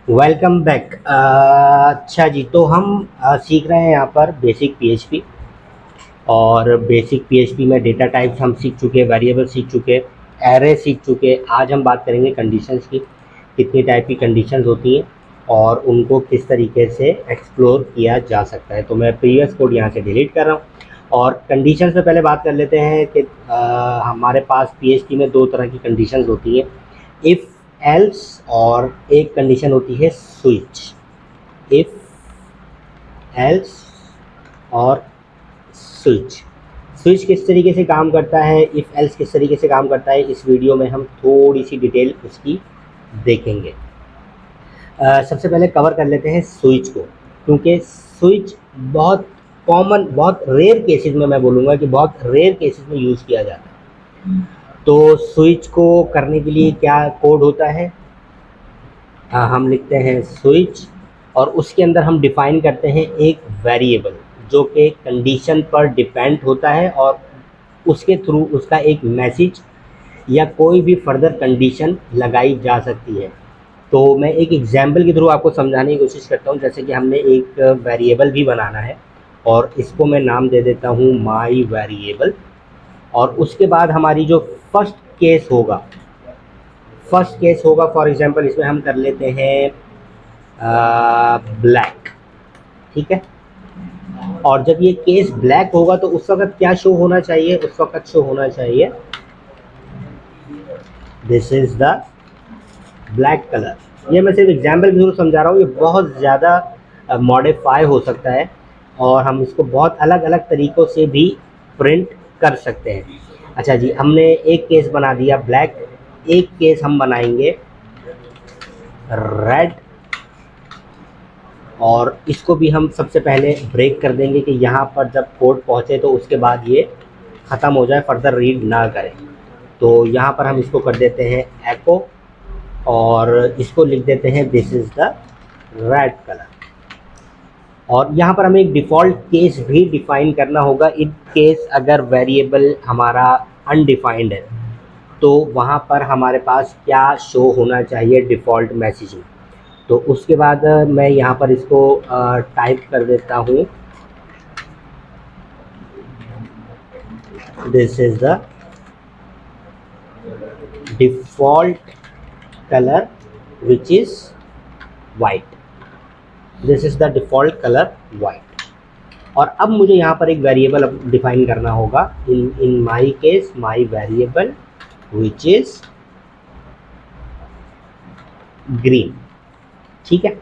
Welcome back. अच्छा जी, तो हम सीख रहे हैं यहाँ पर बेसिक पीएचपी। और बेसिक पीएचपी में डेटा टाइप्स हम सीख चुके, वेरिएबल सीख चुके, एरे सीख चुके। आज हम बात करेंगे कंडीशंस की, कितनी टाइप की कंडीशंस होती हैं और उनको किस तरीके से एक्सप्लोर किया जा सकता है। तो मैं प्रीवियस कोड यहाँ से डिलीट कर रहा हूँ और कंडीशंस में पहले बात कर लेते हैं कि हमारे पास पीएचपी में दो तरह की कंडीशंस होती हैं, इफ़ एल्स, और एक कंडीशन होती है स्विच। इफ़ एल्स और स्विच। स्विच किस तरीके से काम करता है, इफ़ एल्स किस तरीके से काम करता है, इस वीडियो में हम थोड़ी सी डिटेल उसकी देखेंगे। सबसे पहले कवर कर लेते हैं स्विच को, क्योंकि स्विच बहुत कॉमन, बहुत रेयर केसेस में, मैं बोलूँगा कि बहुत रेयर केसेस में यूज़ किया जाता है। तो स्विच को करने के लिए क्या कोड होता है, हम लिखते हैं स्विच और उसके अंदर हम डिफ़ाइन करते हैं एक वेरिएबल जो कि कंडीशन पर डिपेंड होता है और उसके थ्रू उसका एक मैसेज या कोई भी फर्दर कंडीशन लगाई जा सकती है। तो मैं एक एग्जाम्पल के थ्रू आपको समझाने की कोशिश करता हूँ। जैसे कि हमने एक वेरिएबल भी बनाना है और इसको मैं नाम दे देता हूँ माई वेरिएबल। और उसके बाद हमारी जो फर्स्ट केस होगा फॉर एग्जांपल इसमें हम कर लेते हैं ब्लैक। ठीक है। और जब ये केस ब्लैक होगा तो उस वक्त क्या शो होना चाहिए, उस वक्त शो होना चाहिए this is the black colour. ये मैं सिर्फ एग्जाम्पल के थ्रू समझा रहा हूँ, ये बहुत ज़्यादा मॉडिफाई हो सकता है और हम इसको बहुत अलग अलग तरीक़ों से भी प्रिंट कर सकते हैं। अच्छा जी, हमने एक केस बना दिया ब्लैक, एक केस हम बनाएंगे रेड और इसको भी हम सबसे पहले ब्रेक कर देंगे कि यहाँ पर जब कोड पहुँचे तो उसके बाद ये ख़त्म हो जाए, फर्दर रीड ना करें। तो यहाँ पर हम इसको कर देते हैं एको और इसको लिख देते हैं this is the red colour. और यहाँ पर हमें एक डिफ़ॉल्ट केस भी डिफ़ाइन करना होगा। इन केस अगर वेरिएबल हमारा अनडिफाइंड है तो वहाँ पर हमारे पास क्या शो होना चाहिए डिफ़ॉल्ट मैसेज में। तो उसके बाद मैं यहाँ पर इसको टाइप कर देता हूँ this is the default colour which is white. This is the default colour white. और अब मुझे यहाँ पर एक वेरिएबल डिफ़ाइन करना होगा, in my case my variable which is green. ठीक है।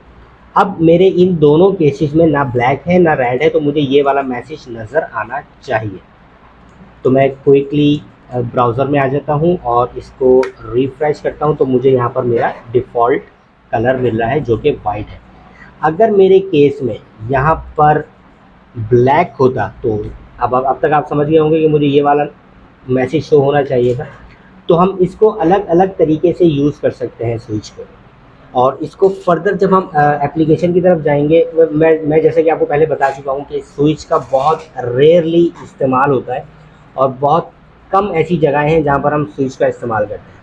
अब मेरे इन दोनों केसेस में ना ब्लैक है ना रेड है, तो मुझे ये वाला मैसेज नज़र आना चाहिए। तो मैं क्विकली ब्राउज़र में आ जाता हूँ और इसको रिफ्रेश करता हूँ तो मुझे यहाँ पर मेरा डिफ़ॉल्ट कलर मिल रहा है जो कि वाइट है। अगर मेरे केस में यहाँ पर ब्लैक होता तो अब तक आप समझ गए होंगे कि मुझे ये वाला मैसेज शो होना चाहिए था। तो हम इसको अलग अलग तरीके से यूज़ कर सकते हैं स्विच को। और इसको फर्दर जब हम एप्लीकेशन की तरफ जाएंगे, मैं जैसे कि आपको पहले बता चुका हूँ कि स्विच का बहुत रेयरली इस्तेमाल होता है और बहुत कम ऐसी जगहें हैं जहाँ पर हम स्विच का इस्तेमाल करते हैं।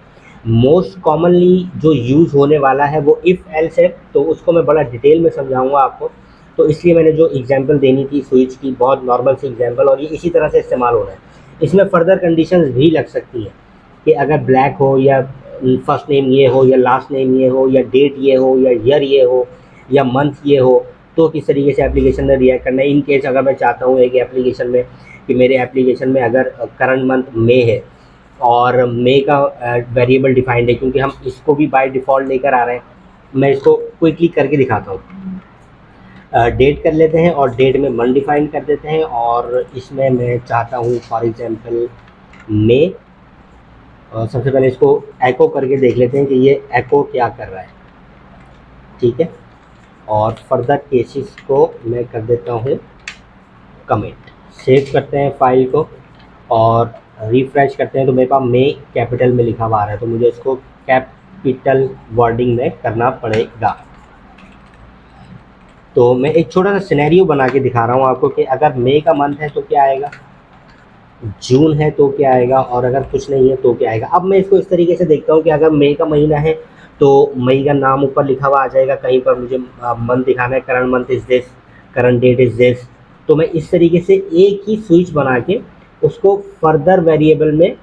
मोस्ट कॉमनली जो यूज़ होने वाला है वो इफ़ एल्स है, तो उसको मैं बड़ा डिटेल में समझाऊंगा आपको। तो इसलिए मैंने जो एग्जांपल देनी थी स्विच की, बहुत नॉर्मल सी एग्जांपल, और ये इसी तरह से इस्तेमाल हो रहा है। इसमें फर्दर कंडीशंस भी लग सकती हैं कि अगर ब्लैक हो या फर्स्ट नेम ये हो या लास्ट नेम ये हो या डेट ये हो या ईयर ये हो या मंथ ये हो, तो किस तरीके से एप्लीकेशन ने रिएक्ट करना है। इन केस अगर मैं चाहता हूँ एक एप्लीकेशन में कि मेरे एप्लीकेशन में अगर करंट मंथ मे है और मे का वेरिएबल डिफाइंड है, क्योंकि हम इसको भी बाय डिफ़ॉल्ट लेकर आ रहे हैं। मैं इसको क्विकली करके दिखाता हूँ। डेट कर लेते हैं और डेट में मंथ डिफाइन कर देते हैं और इसमें मैं चाहता हूँ फॉर एग्जांपल मे। सबसे पहले इसको एको करके देख लेते हैं कि ये एको क्या कर रहा है। ठीक है। और फर्दर केसेस को मैं कर देता हूँ कमेंट। सेव करते हैं फाइल को और रिफ्रेश करते हैं तो मेरे पास मे कैपिटल में लिखा हुआ आ रहा है, तो मुझे इसको कैपिटल वर्डिंग में करना पड़ेगा। तो मैं एक छोटा सा सिनेरियो बना के दिखा रहा हूँ आपको कि अगर मई का मंथ है तो क्या आएगा, जून है तो क्या आएगा, और अगर कुछ नहीं है तो क्या आएगा। अब मैं इसको इस तरीके से देखता हूँ कि अगर मई का महीना है तो मई का नाम ऊपर लिखा हुआ आ जाएगा, कहीं पर मुझे मंथ दिखाना है, current month is this, current that is this. तो मैं इस तरीके से एक ही स्विच बना के उसको फर्दर वेरिएबल में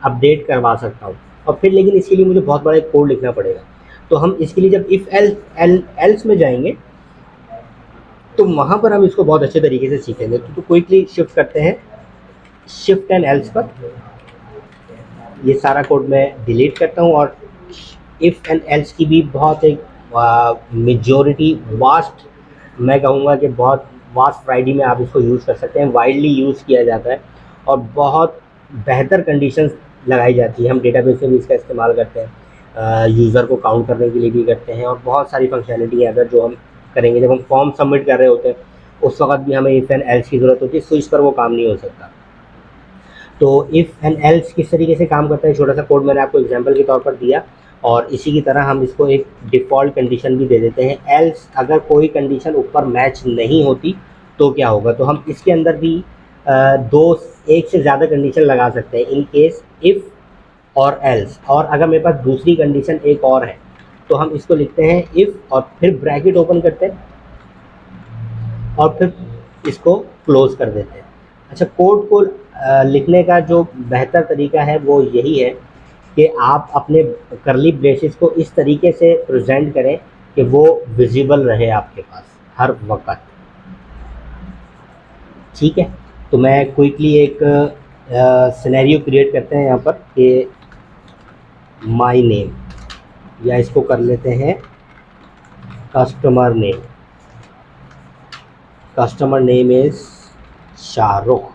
अपडेट करवा सकता हूँ। और फिर लेकिन इसके लिए मुझे बहुत बड़ा एक कोड लिखना पड़ेगा। तो हम इसके लिए जब इफ़ एल्स में जाएंगे तो वहाँ पर हम इसको बहुत अच्छे तरीके से सीखेंगे। तो क्विकली शिफ्ट करते हैं शिफ्ट एंड एल्स पर। ये सारा कोड मैं डिलीट करता हूँ और इफ़ एंड एल्स की भी बहुत एक मेजॉरिटी वास्ट, मैं कहूँगा कि बहुत वास्ट वैरायटी में आप इसको यूज़ कर सकते हैं, वाइडली यूज़ किया जाता है और बहुत बेहतर कंडीशंस लगाई जाती है। हम डेटाबेस में भी इसका इस्तेमाल करते हैं, यूज़र को काउंट करने के लिए भी करते हैं और बहुत सारी फंक्शनलिटी है अगर जो हम करेंगे। जब हम फॉर्म सबमिट कर रहे होते हैं उस वक्त भी हमें इफ़ एंड एल्स की ज़रूरत होती है, स्विच पर वो काम नहीं हो सकता। तो इफ़ एंड एल्स किस तरीके से काम करता है, छोटा सा कोड मैंने आपको एग्जांपल के तौर पर दिया। और इसी की तरह हम इसको एक डिफ़ॉल्ट कंडीशन भी दे देते हैं। एल्स अगर कोई कंडीशन ऊपर मैच नहीं होती तो क्या होगा, तो हम इसके अंदर भी दो एक से ज़्यादा कंडीशन लगा सकते हैं, इन केस इफ़ और एल्स। और अगर मेरे पास दूसरी कंडीशन एक और है तो हम इसको लिखते हैं इफ़ और फिर ब्रैकेट ओपन करते हैं और फिर इसको क्लोज़ कर देते हैं। अच्छा, कोड को लिखने का जो बेहतर तरीका है वो यही है कि आप अपने करली ब्रेसेस को इस तरीके से प्रेजेंट करें कि वो विजिबल रहे आपके पास हर वक्त। ठीक है, तो मैं क्विकली एक सिनेरियो क्रिएट करते हैं यहाँ पर कि माय नेम, या इसको कर लेते हैं customer name. Customer name is Shahrukh.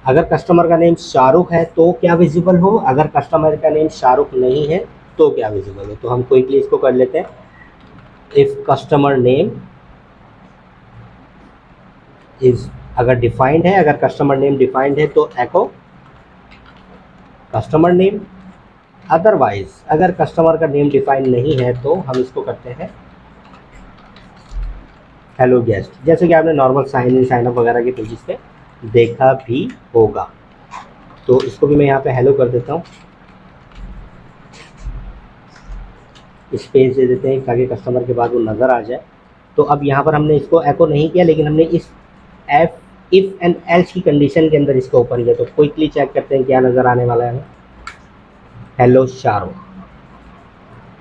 अगर कस्टमर का नेम शाहरुख है तो क्या विजिबल हो, अगर कस्टमर का नेम शाहरुख नहीं है तो क्या विजिबल हो। तो हम क्विकली इसको कर लेते हैं, इफ़ कस्टमर नेम इज़, अगर डिफाइंड है, अगर कस्टमर नेम डिफाइंड है तो एको कस्टमर नेम। अदरवाइज अगर कस्टमर का नेम डिफाइंड नहीं है तो हम इसको करते हैं हेलो गेस्ट, जैसे कि आपने normal sign in sign up वगैरह के पेजेस पे देखा भी होगा। तो इसको भी मैं यहाँ पे हेलो कर देता हूँ, स्पेस दे देते हैं ताकि कस्टमर के बाद वो नज़र आ जाए। तो अब यहाँ पर हमने इसको एको नहीं किया, लेकिन हमने इस इफ़ एंड एल्स की कंडीशन के अंदर इसको ओपन किया। तो क्विकली चेक करते हैं क्या नज़र आने वाला है, हेलो शाहरुख।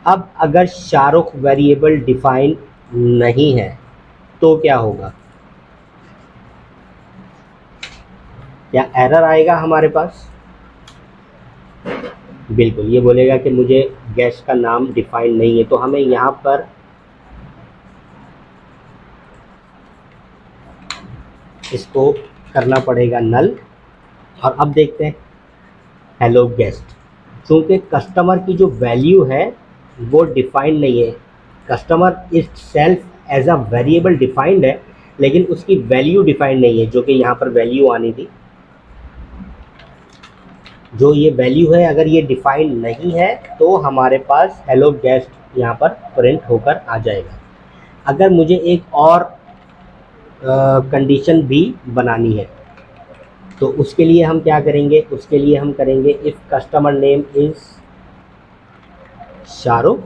अब अगर शाहरुख वेरिएबल डिफाइन नहीं है तो क्या होगा, क्या एरर आएगा हमारे पास? बिल्कुल, ये बोलेगा कि मुझे गेस्ट का नाम डिफाइन नहीं है। तो हमें यहाँ पर इसको करना पड़ेगा नल। और अब देखते हैं हेलो गेस्ट, क्योंकि कस्टमर की जो वैल्यू है वो डिफाइंड नहीं है। Customer is self as a variable defined है, लेकिन उसकी वैल्यू डिफाइंड नहीं है, जो कि यहाँ पर वैल्यू आनी थी। जो ये वैल्यू है अगर ये डिफाइंड नहीं है तो हमारे पास हेलो गेस्ट यहाँ पर प्रिंट होकर आ जाएगा। अगर मुझे एक और कंडीशन भी बनानी है तो उसके लिए हम क्या करेंगे, उसके लिए हम करेंगे if customer name is Shahrukh.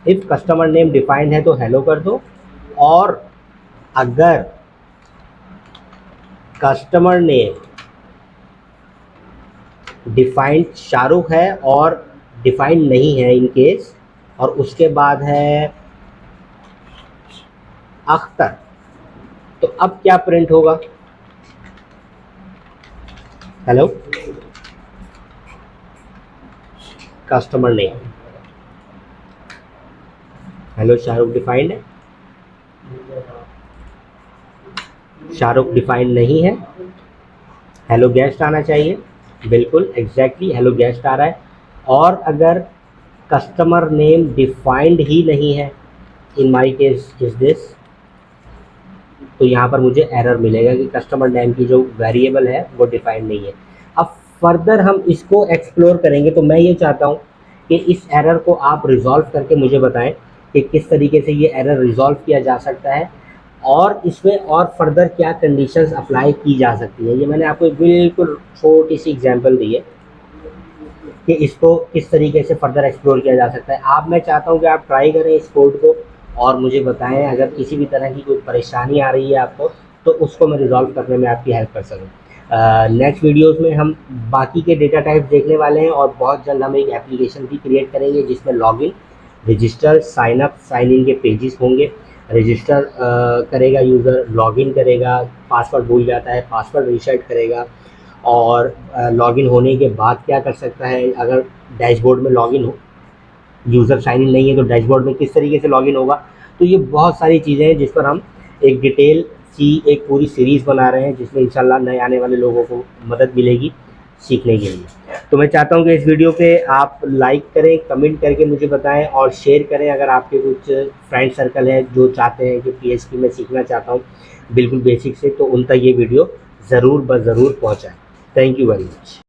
If customer name defined है तो हेलो कर दो, और अगर कस्टमर नेम डिफाइंड शाहरुख है और डिफाइंड नहीं है इन केस, और उसके बाद है अख्तर, तो अब क्या प्रिंट होगा, hello customer name, hello Shahrukh defined है, शाहरुख डिफाइंड नहीं है, हेलो गेस्ट आना चाहिए। बिल्कुल एग्जैक्टली हेलो गेस्ट आ रहा है। और अगर कस्टमर नेम डिफाइंड ही नहीं है, इन माई केस इज दिस, तो यहाँ पर मुझे एरर मिलेगा कि कस्टमर नेम की जो वेरिएबल है वो डिफाइंड नहीं है। अब फर्दर हम इसको एक्सप्लोर करेंगे, तो मैं ये चाहता हूँ कि इस एरर को आप रिजॉल्व करके मुझे बताएं कि किस तरीके से ये एरर रिजॉल्व किया जा सकता है और इसमें और फर्दर क्या कंडीशंस अप्लाई की जा सकती है। ये मैंने आपको एक बिल्कुल छोटी सी एग्जांपल दी है। कि इसको किस तरीके से फर्दर एक्सप्लोर किया जा सकता है। आप मैं चाहता हूँ कि आप ट्राई करें इस कोड को और मुझे बताएं अगर किसी भी तरह की कोई परेशानी आ रही है आपको, तो उसको मैं रिज़ॉल्व करने में आपकी हेल्प कर सकूँ। नेक्स्ट वीडियोज़ में हम बाकी के डेटा टाइप्स देखने वाले हैं और बहुत जल्द हम एक एप्लीकेशन भी क्रिएट करेंगे जिसमें login, register, sign up, sign in के पेजेस होंगे। रजिस्टर करेगा यूज़र, लॉगिन करेगा, पासवर्ड भूल जाता है पासवर्ड रीसेट करेगा, और लॉगिन होने के बाद क्या कर सकता है, अगर डैशबोर्ड में लॉगिन हो, यूज़र साइन इन नहीं है तो डैशबोर्ड में किस तरीके से लॉगिन होगा। तो ये बहुत सारी चीज़ें हैं जिस पर हम एक डिटेल सी एक पूरी सीरीज़ बना रहे हैं जिसमें इंशाल्लाह नए आने वाले लोगों को मदद मिलेगी सीखने के लिए। तो मैं चाहता हूँ कि इस वीडियो पे आप लाइक करें, कमेंट करके मुझे बताएं और शेयर करें अगर आपके कुछ फ्रेंड सर्कल है जो चाहते हैं कि PHP में सीखना चाहता हूँ बिल्कुल बेसिक से, तो उन तक ये वीडियो ज़रूर ब ज़रूर पहुँचाएँ। Thank you very much.